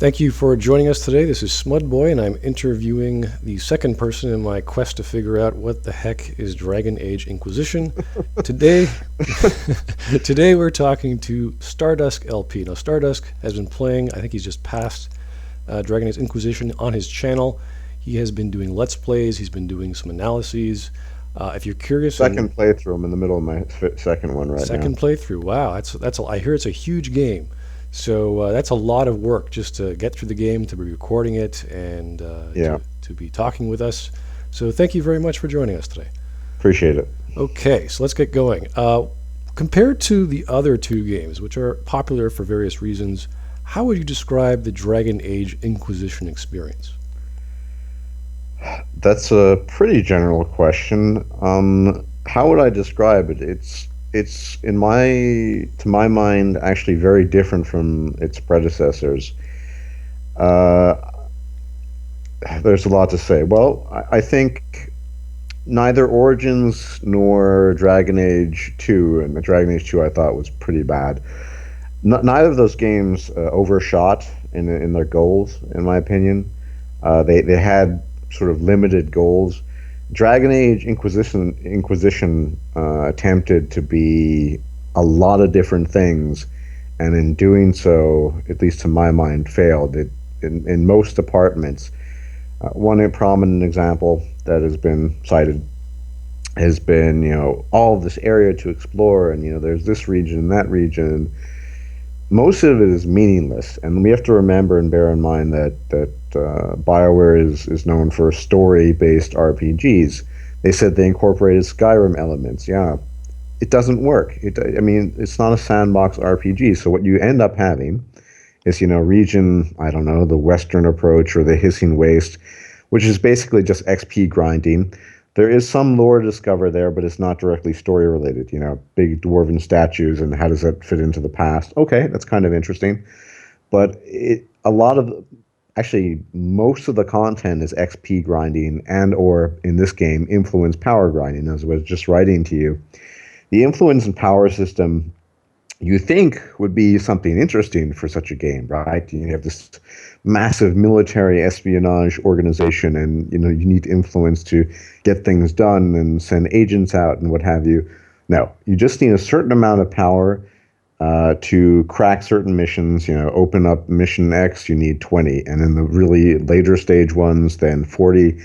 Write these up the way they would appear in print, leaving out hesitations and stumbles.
Thank you for joining us today. This is Smud Boy, and I'm interviewing the second person in my quest to figure out what the heck is Dragon Age Inquisition. Today, today we're talking to StarduskLP. Now, Stardusk has been playing, I think he's just passed Dragon Age Inquisition on his channel. He has been doing Let's Plays, he's been doing some analyses. If you're curious... Second playthrough, I'm in the middle of my second one right now. Second playthrough, wow. I hear it's a huge game. So that's a lot of work just to get through the game, to be recording it, and to be talking with us. So thank you very much for joining us today. Appreciate it. Okay, so let's get going. Compared to the other two games, which are popular for various reasons, how would you describe the Dragon Age Inquisition experience? That's a pretty general question. How would I describe it? It's to my mind, actually very different from its predecessors. There's a lot to say. Well, I think neither Origins nor Dragon Age 2, and the Dragon Age 2 I thought was pretty bad. Neither of those games overshot in their goals, in my opinion. They had sort of limited goals. Dragon Age Inquisition attempted to be a lot of different things, and in doing so, at least to my mind, failed. In most departments. One prominent example that has been cited has been, all of this area to explore, and there's this region and that region. Most of it is meaningless, and we have to remember and bear in mind that BioWare is known for story-based RPGs. They said they incorporated Skyrim elements. Yeah, it doesn't work. It's not a sandbox RPG. So what you end up having is, region, I don't know, the Western approach or the Hissing Waste, which is basically just XP grinding. There is some lore to discover there, but it's not directly story related. Big dwarven statues and how does that fit into the past? Okay, that's kind of interesting. But most of the content is XP grinding or, in this game, influence power grinding, as I was just writing to you. The influence and power system, you think, would be something interesting for such a game, right? You have this massive military espionage organization, and you need influence to get things done and send agents out and what have you. No, you just need a certain amount of power to crack certain missions. Open up mission X, you need 20, and in the really later stage ones, then 40.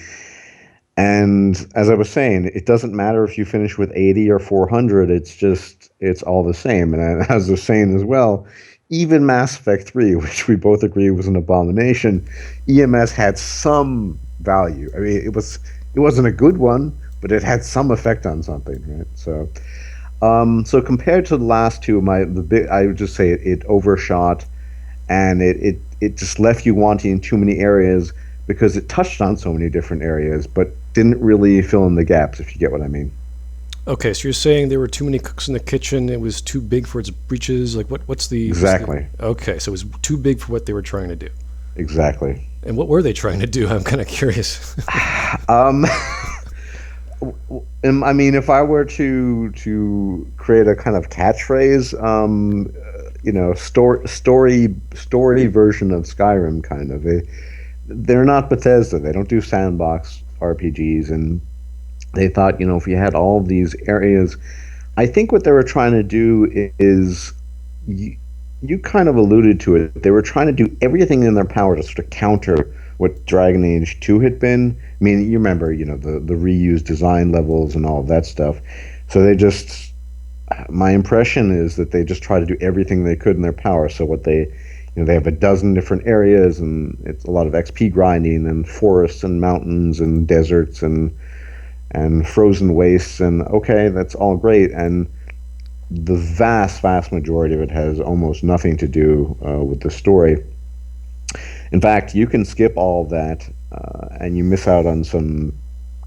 And as I was saying, it doesn't matter if you finish with 80 or 400. It's all the same. And as I was saying as well, even Mass Effect 3, which we both agree was an abomination, EMS had some value. It wasn't a good one, but it had some effect on something, right? So compared to the last two, I would just say it overshot, and it just left you wanting too many areas because it touched on so many different areas, but didn't really fill in the gaps, if you get what I mean. Okay, so you're saying there were too many cooks in the kitchen, it was too big for its breeches, like what's the... Exactly. Okay, so it was too big for what they were trying to do. Exactly. And what were they trying to do? I'm kind of curious. If I were to create a kind of catchphrase, story version of Skyrim, kind of. They're not Bethesda. They don't do sandbox RPGs, and they thought, if you had all of these areas, I think what they were trying to do is, you kind of alluded to it. They were trying to do everything in their power to sort of counter what Dragon Age 2 had been. You remember, the reused design levels and all of that stuff. So my impression is that they just try to do everything they could in their power. So what they have a dozen different areas, and it's a lot of XP grinding and forests and mountains and deserts and frozen wastes, and okay, that's all great. And the vast majority of it has almost nothing to do with the story. In fact, you can skip all of that and you miss out on some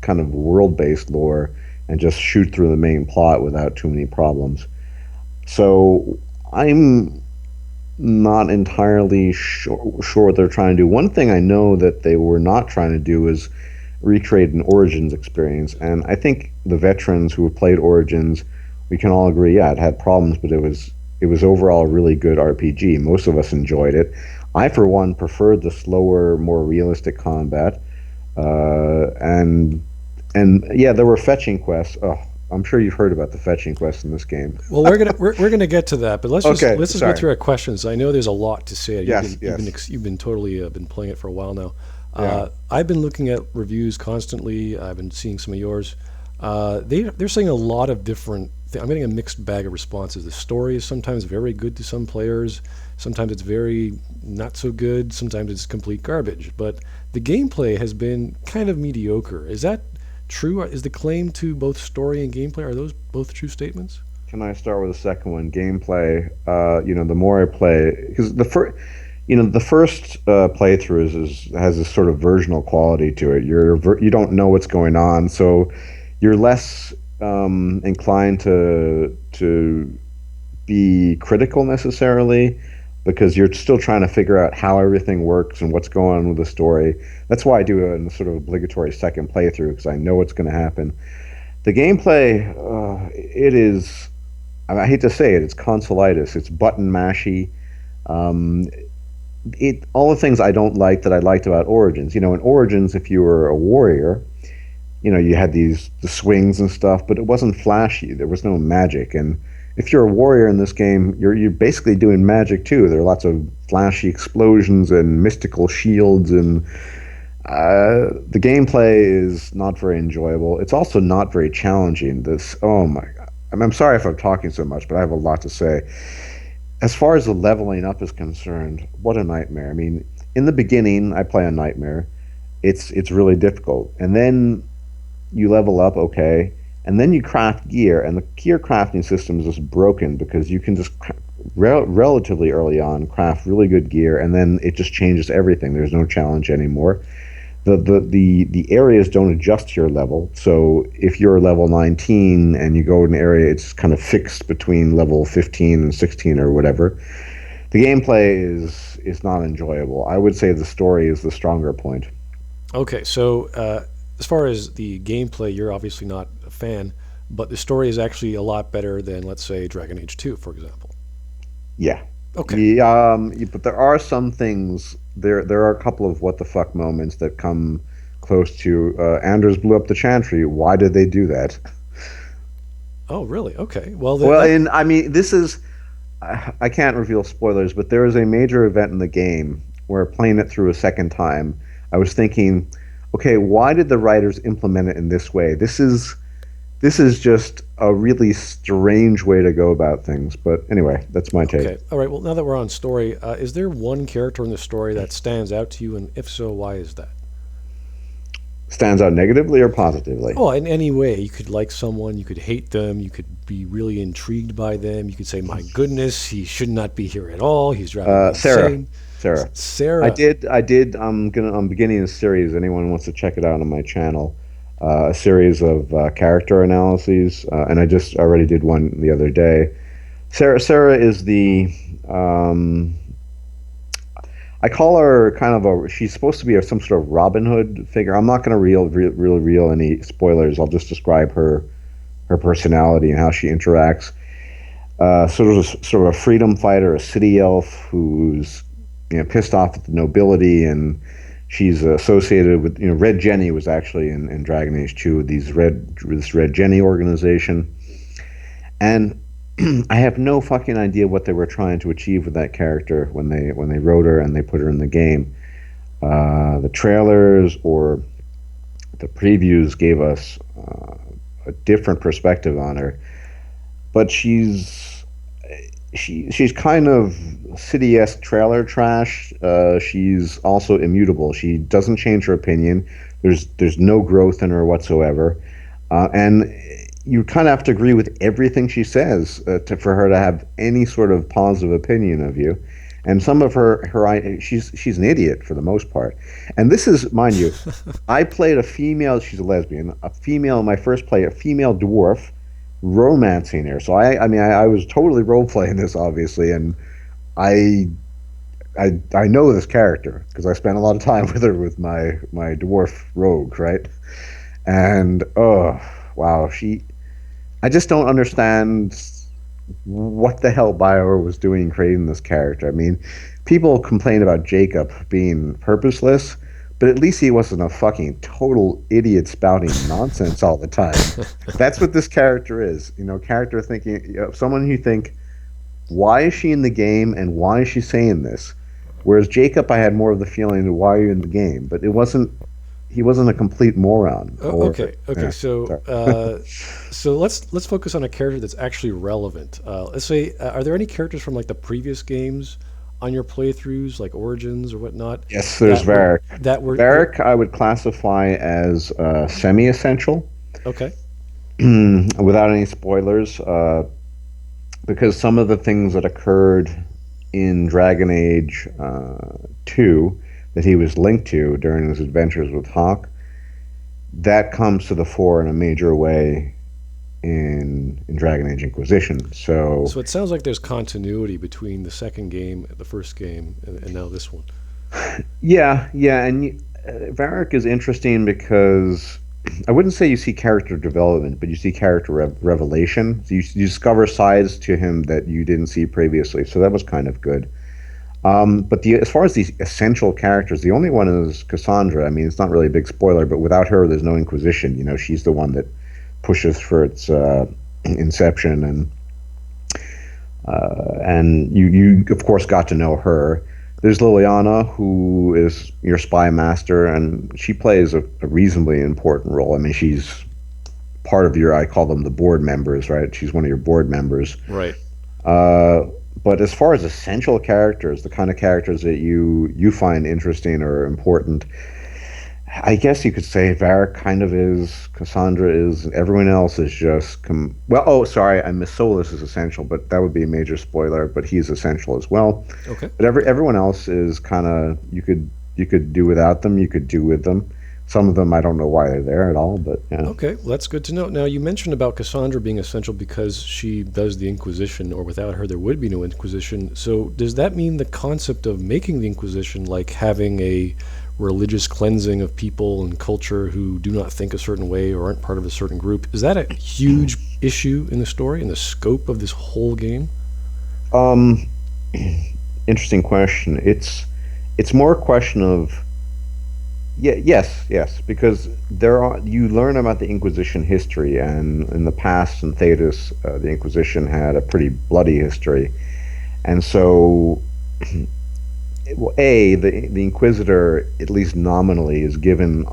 kind of world-based lore and just shoot through the main plot without too many problems. So I'm not entirely sure what they're trying to do. One thing I know that they were not trying to do is recreate an Origins experience, and I think the veterans who have played Origins, we can all agree, yeah, it had problems, but it was it was overall a really good RPG. Most of us enjoyed it. I, for one, preferred the slower, more realistic combat. And yeah, there were fetching quests. Oh, I'm sure you've heard about the fetching quests in this game. Well, we're gonna get to that, but Okay, let's just go sorry. through our questions. I know there's a lot to say. Yes, You've been totally been playing it for a while now. yeah. I've been looking at reviews constantly. I've been seeing some of yours. They're saying a lot of different. I'm getting a mixed bag of responses. The story is sometimes very good to some players. Sometimes it's very not so good. Sometimes it's complete garbage. But the gameplay has been kind of mediocre. Is that true? Is the claim to both story and gameplay, are those both true statements? Can I start with the second one? Gameplay. The more I play, because the first playthrough has this sort of versional quality to it. You don't know what's going on, so you're less inclined to be critical necessarily, because you're still trying to figure out how everything works and what's going on with the story. That's why I do a sort of obligatory second playthrough, because I know what's going to happen. The gameplay, it is. I hate to say it, it's consolitis. It's button mashy. Um, it all the things I don't like that I liked about Origins. In Origins, if you were a warrior, you had the swings and stuff, but it wasn't flashy. There was no magic. And if you're a warrior in this game, you're basically doing magic too. There are lots of flashy explosions and mystical shields, and the gameplay is not very enjoyable. It's also not very challenging. Oh my God. I'm sorry if I'm talking so much, but I have a lot to say. As far as the leveling up is concerned, what a nightmare. I mean, in the beginning, I play on Nightmare. It's really difficult. And then you level up, okay, and then you craft gear, and the gear crafting system is just broken because you can just relatively early on craft really good gear, and then it just changes everything. There's no challenge anymore. The areas don't adjust to your level. So if you're level 19 and you go in an area, it's kind of fixed between level 15 and 16 or whatever. The gameplay is not enjoyable. I would say the story is the stronger point. Okay, so as far as the gameplay, you're obviously not a fan, but the story is actually a lot better than, let's say, Dragon Age 2, for example. Yeah. Okay. Yeah, but there are some things. There are a couple of what the fuck moments that come close to. Anders blew up the Chantry. Why did they do that? Oh, really? Okay. Well, Well, and I mean, this is. I can't reveal spoilers, but there is a major event in the game where playing it through a second time, I was thinking, okay, why did the writers implement it in this way? This is just a really strange way to go about things. But anyway, that's my take. okay. All right. Well, now that we're on story, is there one character in the story that stands out to you, and if so, why is that? Stands out negatively or positively? Oh, in any way. You could like someone, you could hate them, you could be really intrigued by them, you could say, my goodness, he should not be here at all, he's driving me Sera. insane. Sera. I Sarah. did. I did. I'm beginning a series. Anyone wants to check it out on my channel? A series of character analyses, and I just already did one the other day. Sarah is the. I call her kind of a. She's supposed to be some sort of Robin Hood figure. I'm not going to really reveal any spoilers. I'll just describe her personality and how she interacts. Sort of a freedom fighter, a city elf who's pissed off at the nobility, and she's associated with Red Jenny was actually in Dragon Age 2 this Red Jenny organization, and I have no fucking idea what they were trying to achieve with that character when they wrote her and they put her in the game. The trailers or the previews gave us a different perspective on her, but she's kind of city-esque trailer trash. She's also immutable. She doesn't change her opinion. There's no growth in her whatsoever, and you kind of have to agree with everything she says for her to have any sort of positive opinion of you. And some of she's an idiot for the most part. And this is, mind you, I played a female. She's a lesbian. A female in my first play, a female dwarf romancing her. So I was totally role playing this, obviously, and I I know this character because I spent a lot of time with her with my dwarf rogue, right? And oh wow, I just don't understand what the hell BioWare was doing creating this character. I mean, people complain about Jacob being purposeless, but at least he wasn't a fucking total idiot spouting nonsense all the time. That's what this character is. Character thinking, someone who think, why is she in the game and why is she saying this? Whereas Jacob, I had more of the feeling, why are you in the game? But he wasn't a complete moron. Or Okay. yeah, So, sorry. let's focus on a character that's actually relevant. Let's say, are there any characters from like the previous games on your playthroughs, like Origins or whatnot, Yes, there's that were Varric. that were that, Varric, I would classify as semi-essential, okay? without any spoilers, because some of the things that occurred in Dragon Age 2 that he was linked to during his adventures with Hawk, that comes to the fore in a major way in Dragon Age Inquisition. So So it sounds like there's continuity between the second game, the first game, and now this one. yeah, and Varric is interesting because I wouldn't say you see character development, but you see character revelation. So you discover sides to him that you didn't see previously. So that was kind of good. But as far as these essential characters, the only one is Cassandra. I mean, it's not really a big spoiler, but without her, there's no Inquisition. She's the one that pushes for its inception, and you of course got to know her. There's Liliana, who is your spy master, and she plays a reasonably important role. I mean, she's part of I call them the board members, right? She's one of your board members. Right. Uh, but as far as essential characters, the kind of characters that you find interesting or important, I guess you could say Varric kind of is, Cassandra is, and everyone else is just well. Oh, sorry, I missed Solus is essential, but that would be a major spoiler. But he's essential as well. Okay. But everyone else is kind of you could do without them, you could do with them. Some of them I don't know why they're there at all, but yeah. Okay, well, that's good to know. Now, you mentioned about Cassandra being essential because she does the Inquisition, or without her, there would be no Inquisition. So, does that mean the concept of making the Inquisition, like having a religious cleansing of people and culture who do not think a certain way or aren't part of a certain group, is that a huge issue in the story, in the scope of this whole game? Um, Interesting question. It's more a question of yeah, yes, because you learn about the Inquisition history, and in the past in Thetis, the Inquisition had a pretty bloody history, and so well, the Inquisitor, at least nominally, is given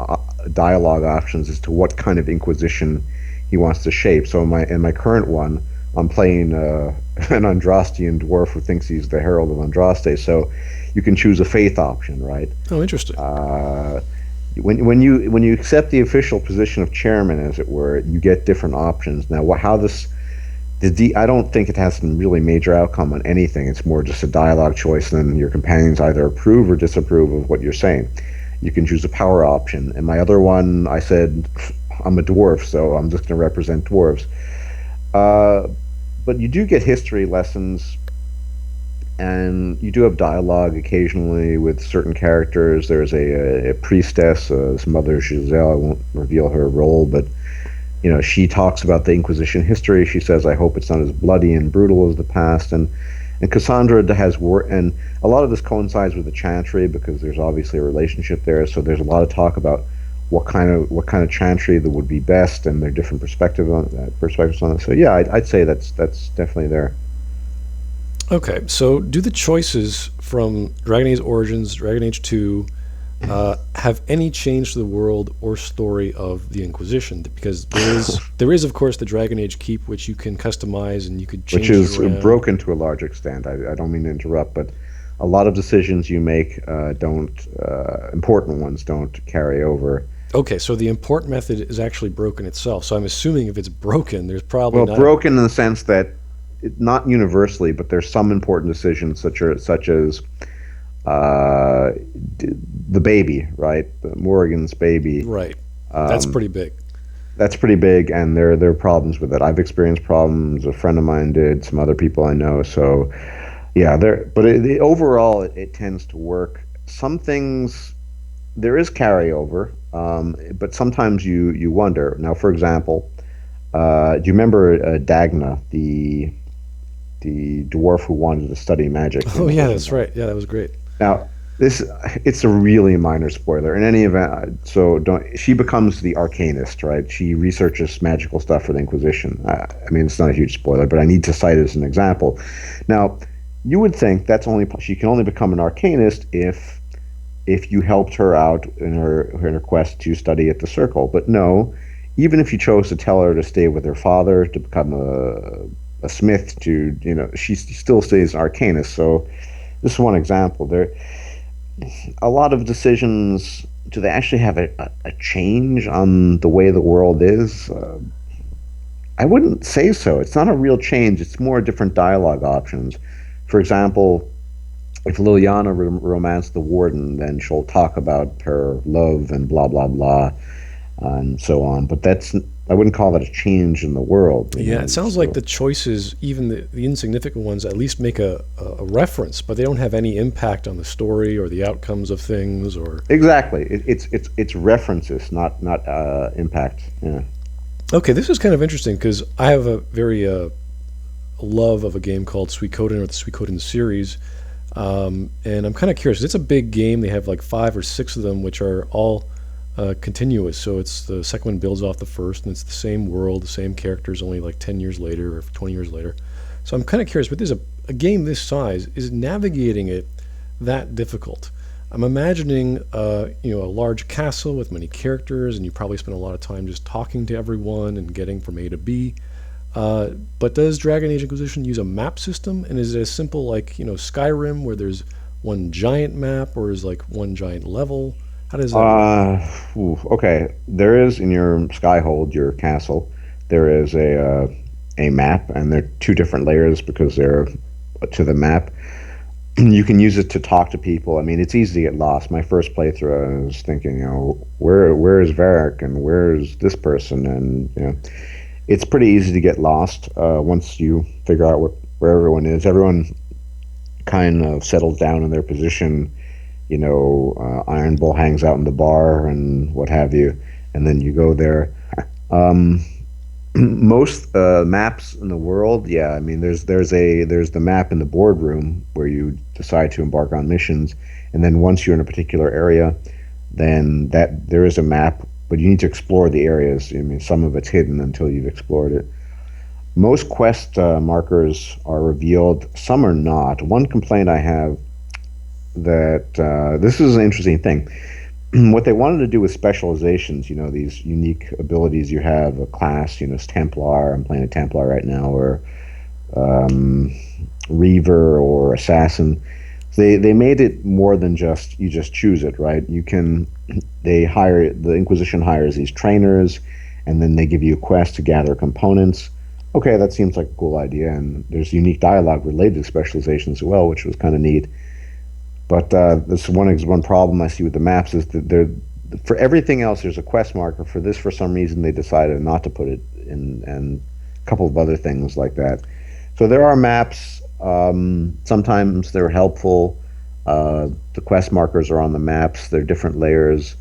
dialogue options as to what kind of Inquisition he wants to shape. So in my current one, I'm playing an Andrastian dwarf who thinks he's the Herald of Andraste. So you can choose a faith option, right? Oh, interesting. When you accept the official position of chairman, as it were, you get different options. Now, how this I don't think it has some really major outcome on anything. It's more just a dialogue choice, and then your companions either approve or disapprove of what you're saying. You can choose a power option. And my other one, I said, I'm a dwarf, so I'm just going to represent dwarves. Uh, but you do get history lessons, and you do have dialogue occasionally with certain characters. There's a priestess, this Mother Giselle. I won't reveal her role, but she talks about the Inquisition history. She says, "I hope it's not as bloody and brutal as the past." And Cassandra has and a lot of this coincides with the Chantry because there's obviously a relationship there. So there's a lot of talk about what kind of Chantry that would be best, and their different perspectives on it. So yeah, I'd say that's definitely there. Okay, so do the choices from Dragon Age Origins, Dragon Age 2, have any change to the world or story of the Inquisition? Because there is of course the Dragon Age Keep, which you can customize and you could change Which is it around. broken to a large extent. I don't mean to interrupt, but a lot of decisions you make don't important ones don't carry over. Okay, so the import method is actually broken itself. So I'm assuming if it's broken, there's probably Well, not. broken in the sense that not universally, but there's some important decisions such as uh, the baby, right? Morgan's baby. Right. That's pretty big. That's pretty big, and there are problems with it. I've experienced problems. A friend of mine did. Some other people I know. So, yeah, But overall, it tends to work. Some things there is carryover, but sometimes you wonder. Now, for example, do you remember Dagna, the the dwarf who wanted to study magic Oh in yeah, Origins of that's Valor. right. Yeah, that was great. Now, this it's a really minor spoiler. In any event, so don't. She becomes the arcanist, right? She researches magical stuff for the Inquisition. I mean, it's not a huge spoiler, but I need to cite it as an example. Now, you would think that's only she can only become an arcanist if you helped her out in her quest to study at the Circle. But no, even if you chose to tell her to stay with her father to become a smith, to she still stays an arcanist. So this is one example. There, a lot of decisions. Do they actually have a change on the way the world is? I wouldn't say so. It's not a real change. It's more different dialogue options. For example, if Liliana romanced the warden, then she'll talk about her love and blah blah blah and so on. But I wouldn't call that a change in the world. Yeah, it sounds like So the choices, even the insignificant ones, at least make a reference, but they don't have any impact on the story or the outcomes of things. Or exactly, it's references, not impact. Yeah. okay, this is kind of interesting because I have a very love of a game called Suikoden or the Suikoden series, and I'm kind of curious. It's a big game. They have like 5 or 6 of them, which are all continuous. So it's the second one builds off the first, and it's the same world, the same characters, only like 10 years later or 20 years later. So I'm kind of curious, but there's a game this size, is navigating it that difficult? I'm imagining, a large castle with many characters, and you probably spend a lot of time just talking to everyone and getting from A to B. But does Dragon Age Inquisition use a map system, and is it as simple like Skyrim, where there's one giant map, or is like one giant level? How does that work? Okay. There is in your Skyhold, your castle, there is a map, and there are two different layers because they're to the map. You can use it to talk to people. I mean, it's easy to get lost. My first playthrough, I was thinking, where is Varric and where is this person, and it's pretty easy to get lost once you figure out where everyone is. Everyone kind of settles down in their position. Iron Bull hangs out in the bar and what have you, and then you go there. Um, Most maps in the world, yeah. I mean, there's the map in the boardroom where you decide to embark on missions, and then once you're in a particular area, then that there is a map, but you need to explore the areas. I mean, some of it's hidden until you've explored it. Most quest markers are revealed, some are not. One complaint I have that this is an interesting thing. What they wanted to do with specializations, these unique abilities you have, a class, Templar, I'm playing a Templar right now, or um, Reaver or Assassin. They made it more than just you just choose it, right? The Inquisition hires these trainers, and then they give you a quest to gather components. Okay, that seems like a cool idea, and there's unique dialogue related to specializations as well, which was kind of neat. But this one problem I see with the maps is that for everything else there's a quest marker. For this, for some reason, they decided not to put it in, and a couple of other things like that. So there are maps. Sometimes they're helpful. The quest markers are on the maps. They're different layers.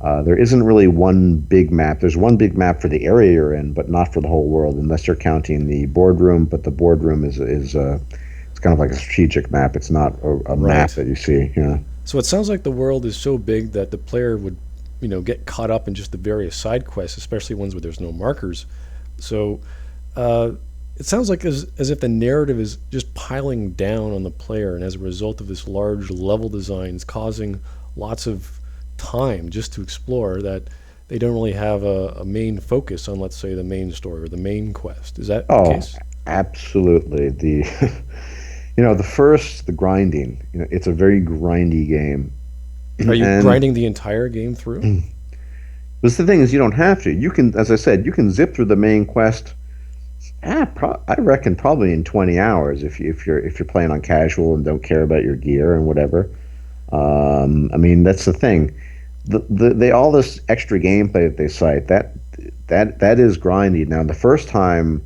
There isn't really one big map. There's one big map for the area you're in, but not for the whole world, unless you're counting the boardroom. But the boardroom is it's kind of like a strategic map. It's not a map Right. that you see. Yeah. So it sounds like the world is so big that the player would, get caught up in just the various side quests, especially ones where there's no markers. So uh, it sounds like as if the narrative is just piling down on the player, and as a result of this large level design, is causing lots of time just to explore that they don't really have a main focus on, let's say, the main story or the main quest. Is that the Oh, case? absolutely. The grinding. It's a very grindy game, Are you and grinding the entire game through? but the thing is, you don't have to. You can, as I said, you can zip through the main quest. I reckon probably in 20 hours if you're playing on casual and don't care about your gear and whatever. I mean, that's the thing. They all this extra gameplay that they cite that is grindy. Now, the first time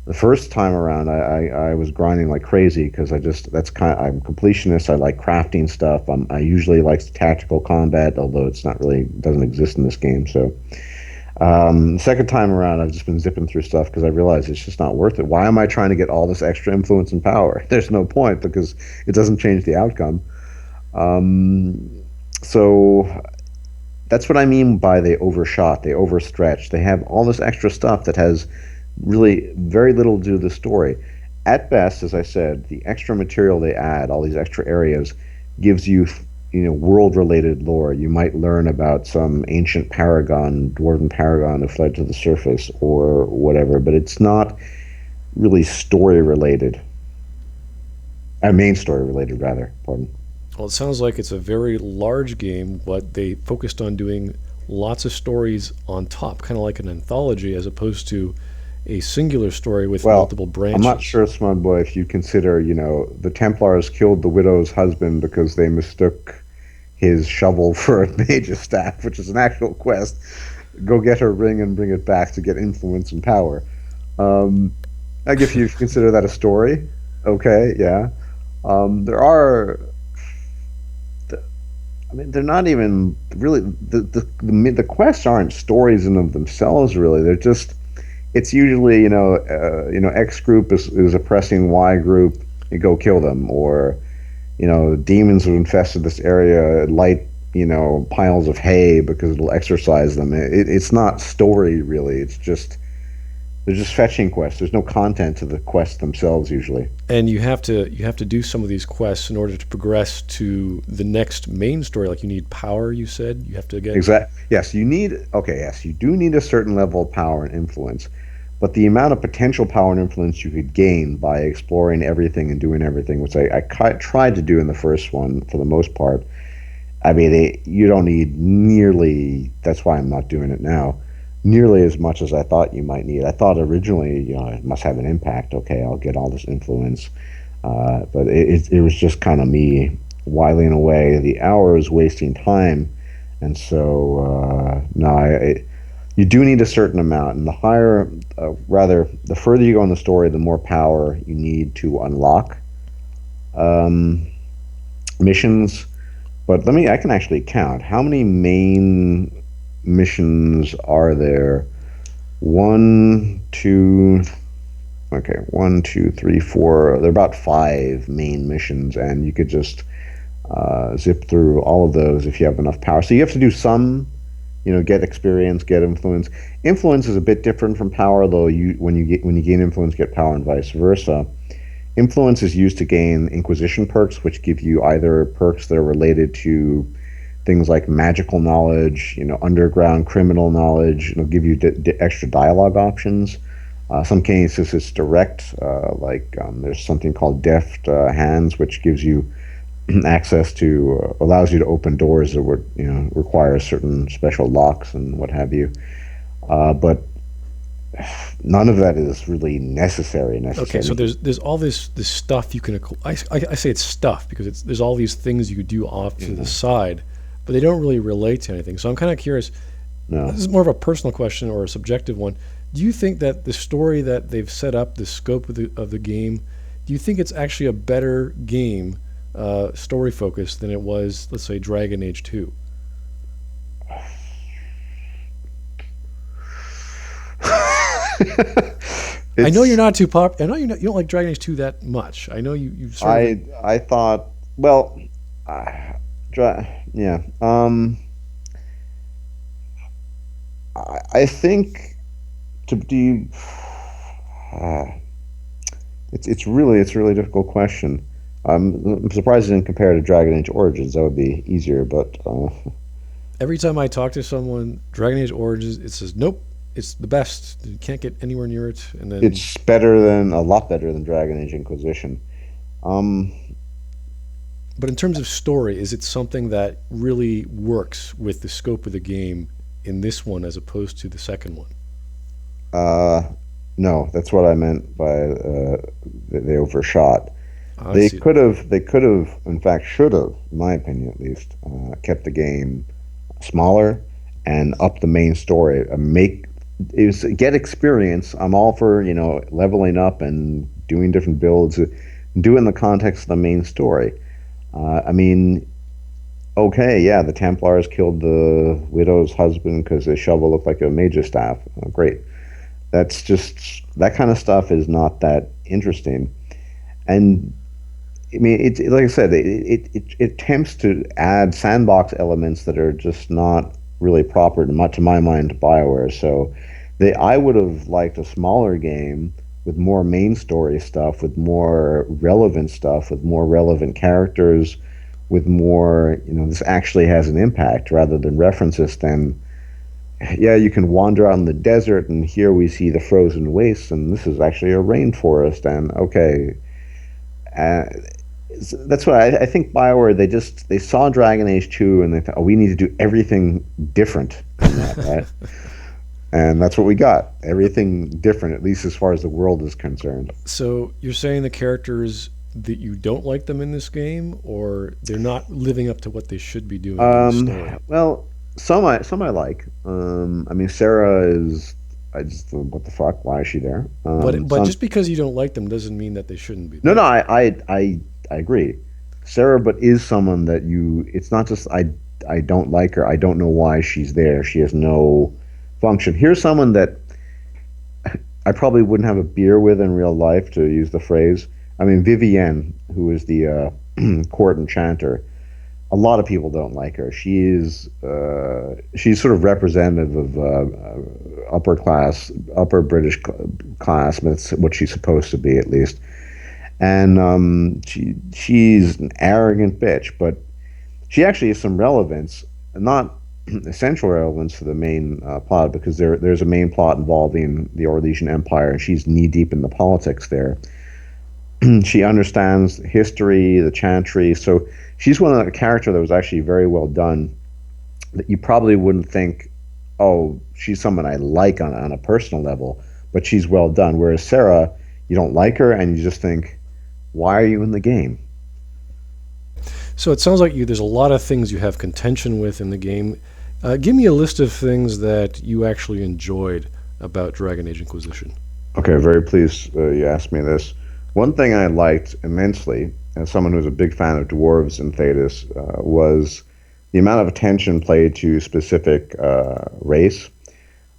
around, I was grinding like crazy because I'm completionist. I like crafting stuff. I usually like tactical combat, although it's not really doesn't exist in this game. So Second time around, I've just been zipping through stuff because I realized it's just not worth it. Why am I trying to get all this extra influence and power? There's no point because it doesn't change the outcome. So that's what I mean by they overshot, they overstretched. They have all this extra stuff that has really very little to do with the story. At best, as I said, the extra material they add, all these extra areas, gives you, world-related lore. You might learn about some ancient paragon, dwarven paragon who fled to the surface or whatever, but it's not really story-related. Main story-related, rather. Pardon. Well, it sounds like it's a very large game, but they focused on doing lots of stories on top, kind of like an anthology, as opposed to a singular story with Well, multiple I'm not branches. sure, Smud Boy, if you consider, the Templars killed the widow's husband because they mistook his shovel for a mage's staff, which is an actual quest. Go get her ring and bring it back to get influence and power. Um, I guess you consider that a story. Okay, yeah. There are. I mean, they're not even really the quests aren't stories in of themselves. Really, they're just. It's usually X group is oppressing Y group. You go kill them, or demons have infested this area. Light piles of hay because it'll exorcise them. It's not story really. It's just they're just fetching quests. There's no content to the quests themselves usually. And you have to do some of these quests in order to progress to the next main story. Like you need power, you said. You have to get. Exactly. Yes, you need. Okay. Yes, you do need a certain level of power and influence, but the amount of potential power and influence you could gain by exploring everything and doing everything, which I tried to do in the first one for the most part. I mean, you don't need nearly. That's why I'm not doing it now. Nearly as much as I thought you might need. I thought originally, it must have an impact. Okay, I'll get all this influence, but it was just kind of me whiling away the hours, wasting time, and so no, you do need a certain amount, and the higher, rather, the further you go in the story, the more power you need to unlock um, missions. But I can actually count how many main missions are there. One, two, okay, one, two, three, four. There are about five main missions, and you could just zip through all of those if you have enough power. So you have to do some, get experience, get influence. Influence is a bit different from power, though. When you gain influence, get power, and vice versa. Influence is used to gain Inquisition perks, which give you either perks that are related to things like magical knowledge, underground criminal knowledge. It'll give you extra dialogue options. Some cases it's direct, like there's something called deft hands, which gives you access to, allows you to open doors that would, require certain special locks and what have you. But none of that is really necessary. Okay, so there's all this stuff you can. I say it's stuff because there's all these things you could do off to the side, but they don't really relate to anything. So I'm kind of curious. No. This is more of a personal question or a subjective one. Do you think that the story that they've set up, the scope of the game, do you think it's actually a better game, story focused than it was, let's say, Dragon Age 2? I know you're not too pop. I know you don't like Dragon Age 2 that much. I know you sort of. I thought, well, yeah. I think to be it's a really difficult question. I'm surprised it didn't compare to Dragon Age Origins. That would be easier, but Every time I talk to someone, Dragon Age Origins, it says nope. It's the best. You can't get anywhere near it. And then, it's a lot better than Dragon Age Inquisition. Um, but in terms of story, is it something that really works with the scope of the game in this one as opposed to the second one? uh, no, that's what I meant by they overshot. I see. They could have, in fact, should have, in my opinion at least, kept the game smaller and up the main story. Get experience. I'm all for leveling up and doing different builds, do in the context of the main story. I mean, Okay, yeah, the Templars killed the widow's husband because his shovel looked like a mage's staff. Oh, great. That's just that kind of stuff is not that interesting. And I mean, it's like I said, it attempts to add sandbox elements that are just not really proper to my mind to Bioware. So I would have liked a smaller game with more main story stuff, with more relevant stuff, with more relevant characters, with more, this actually has an impact rather than references. Then, yeah, you can wander out in the desert, and here we see the frozen wastes, and this is actually a rainforest, and okay. Uh, that's what I think Bioware, they saw Dragon Age 2 and they thought, oh, we need to do everything different in that, right? And that's what we got. Everything different, at least as far as the world is concerned. So you're saying the characters that you don't like them in this game, or they're not living up to what they should be doing in the story? Well, some I like. I mean, Sera is. I just what the fuck? Why is she there? But just because you don't like them doesn't mean that they shouldn't be No, no, there. I agree. Sarah, but is someone that you. It's not just I don't like her. I don't know why she's there. She has no function. Here's someone that I probably wouldn't have a beer with in real life, to use the phrase. I mean, Vivienne, who is the court enchanter. A lot of people don't like her. She's sort of representative of upper British class. That's what she's supposed to be, at least. And she's an arrogant bitch, but she actually has some relevance, not essential relevance to the main plot, because there's a main plot involving the Orlesian Empire, and she's knee deep in the politics there. She understands history, the chantry, so she's one of the character that was actually very well done. That you probably wouldn't think, oh, she's someone I like on a personal level, but she's well done. Whereas Sarah, you don't like her, and you just think, why are you in the game? So it sounds like there's a lot of things you have contention with in the game. Give me a list of things that you actually enjoyed about Dragon Age Inquisition. Okay, very pleased you asked me this. One thing I liked immensely, as someone who's a big fan of dwarves and Thetis, was the amount of attention played to specific race.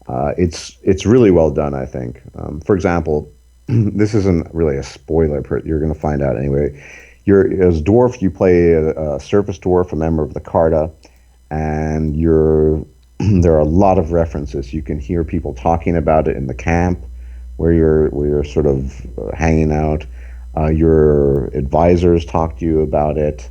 It's really well done, I think. For example, this isn't really a spoiler, but you're going to find out anyway. As a dwarf, you play a surface dwarf, a member of the Carta, and there are a lot of references. You can hear people talking about it in the camp where you're sort of hanging out. Your advisors talk to you about it.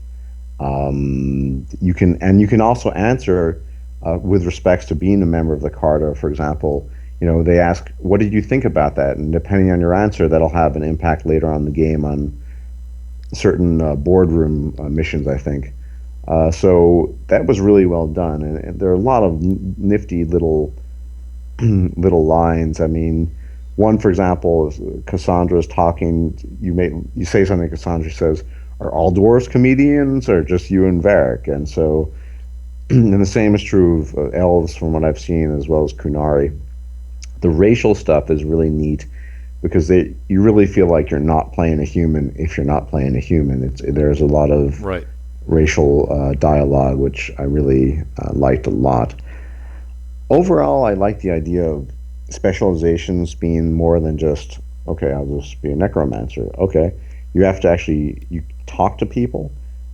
You can also answer with respects to being a member of the Carta. For example, they ask, "What did you think about that?" And depending on your answer, that'll have an impact later on in the game on certain boardroom missions, I think. So that was really well done, and there are a lot of nifty little little lines. I mean, one, for example, is Cassandra's talking. You say something. Cassandra says, "Are all dwarves comedians, or just you and Varric?" And so, and the same is true of elves, from what I've seen, as well as Kunari. The racial stuff is really neat because you really feel like you're not playing a human if you're not playing a human. There's a lot of Right. racial dialogue, which I really liked a lot. Overall, I like the idea of specializations being more than just, okay, I'll just be a necromancer. Okay, you have to actually you talk to people,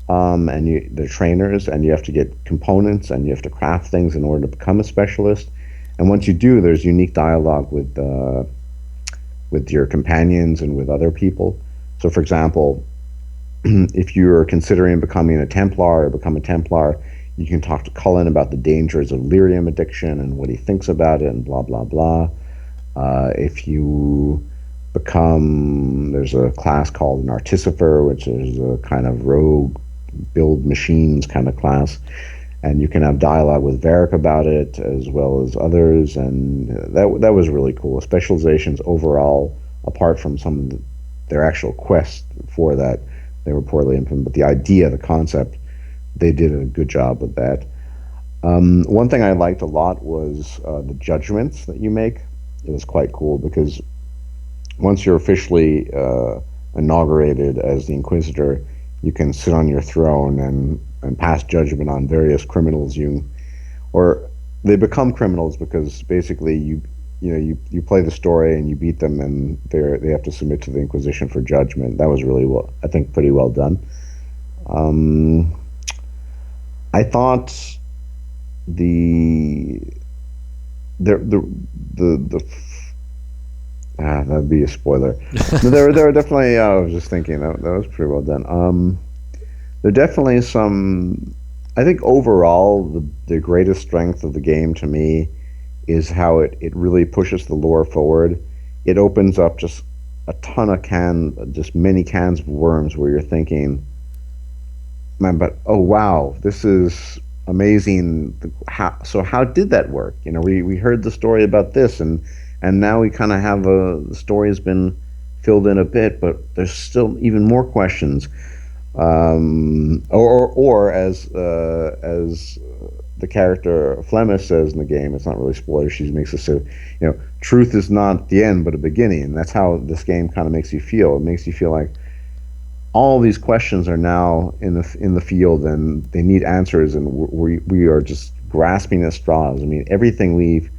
and they're trainers, and you have to get components, and you have to craft things in order to become a specialist. And once you do, there's unique dialogue with your companions and with other people. So, for example, if you're considering becoming a Templar or become a Templar, you can talk to Cullen about the dangers of lyrium addiction and what he thinks about it, and blah blah blah. If you there's a class called an Artificer, which is a kind of rogue build machines kind of class, and you can have dialogue with Varric about it as well as others, and that was really cool. Specializations overall, apart from some of their actual quests for that, they were poorly implemented, but the idea, the concept, they did a good job with that. One thing I liked a lot was the judgments that you make. It was quite cool because once you're officially inaugurated as the Inquisitor, you can sit on your throne and pass judgment on various criminals or they become criminals because basically you play the story and you beat them and they have to submit to the Inquisition for judgment. That was really well, I think, pretty well done. Um, I thought the the the that'd be a spoiler. No, there were definitely. I was just thinking that was pretty well done. There are definitely some. I think overall, the greatest strength of the game to me is how it really pushes the lore forward. It opens up just a ton of just many cans of worms where you're thinking, man, but oh wow, this is amazing. How did that work? We heard the story about this, and now we kind of have the story has been filled in a bit, but there's still even more questions. Or as the character Flemeth says in the game, it's not really spoiler. She makes us say, truth is not the end but a beginning. And that's how this game kind of makes you feel. It makes you feel like all these questions are now in the field and they need answers, and we are just grasping at straws. I mean, everything we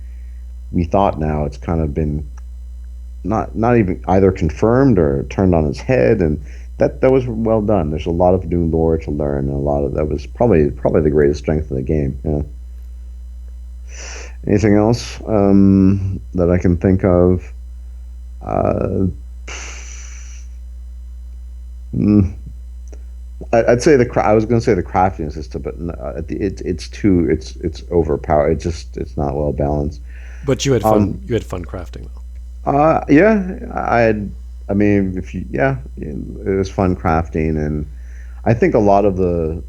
thought now, it's kind of been not even either confirmed or turned on its head, and that was well done. There's a lot of new lore to learn, and a lot of that was probably the greatest strength of the game. Yeah. Anything else that I can think of? Uh, mm, I'd say I was going to say the crafting system, but no, it's overpowered. It's not well balanced. But you had fun. Um, You had fun crafting, though. yeah, I mean, if you, yeah, it was fun crafting, and I think a lot of the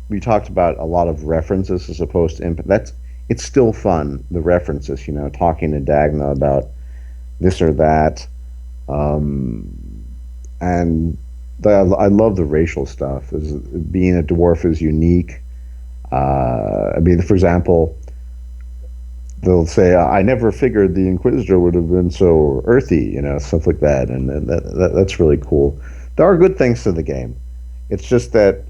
we talked about a lot of references as opposed to input. It's still fun. The references, talking to Dagna about this or that, um, and I love the racial stuff. Being a dwarf is unique. I mean, for example, they'll say, "I never figured the Inquisitor would have been so earthy," stuff like that, and that's really cool. There are good things to the game. It's just that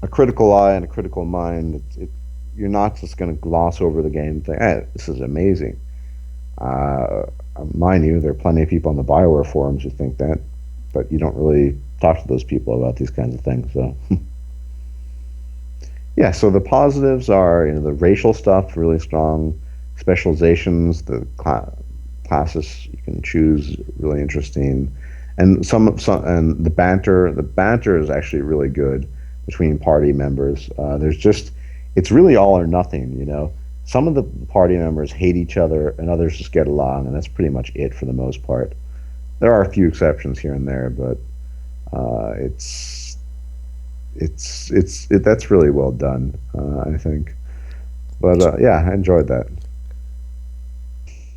a critical eye and a critical mind, you're not just going to gloss over the game and think, "Hey, this is amazing." Uh, Mind you, there are plenty of people on the Bioware forums who think that, but you don't really talk to those people about these kinds of things. So, yeah. So the positives are, the racial stuff really strong, specializations, the classes you can choose really interesting, and and the banter. The banter is actually really good between party members. It's really all or nothing. Some of the party members hate each other, and others just get along, and that's pretty much it for the most part. There are a few exceptions here and there, but that's really well done, I think. But yeah, I enjoyed that.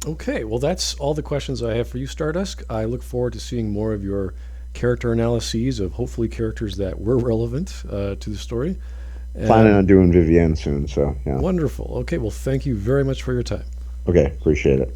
Okay, well, that's all the questions I have for you, Stardusk. I look forward to seeing more of your character analyses of hopefully characters that were relevant to the story. Planning And on doing Vivienne soon, so yeah. wonderful. Okay, well, thank you very much for your time. Okay, appreciate it.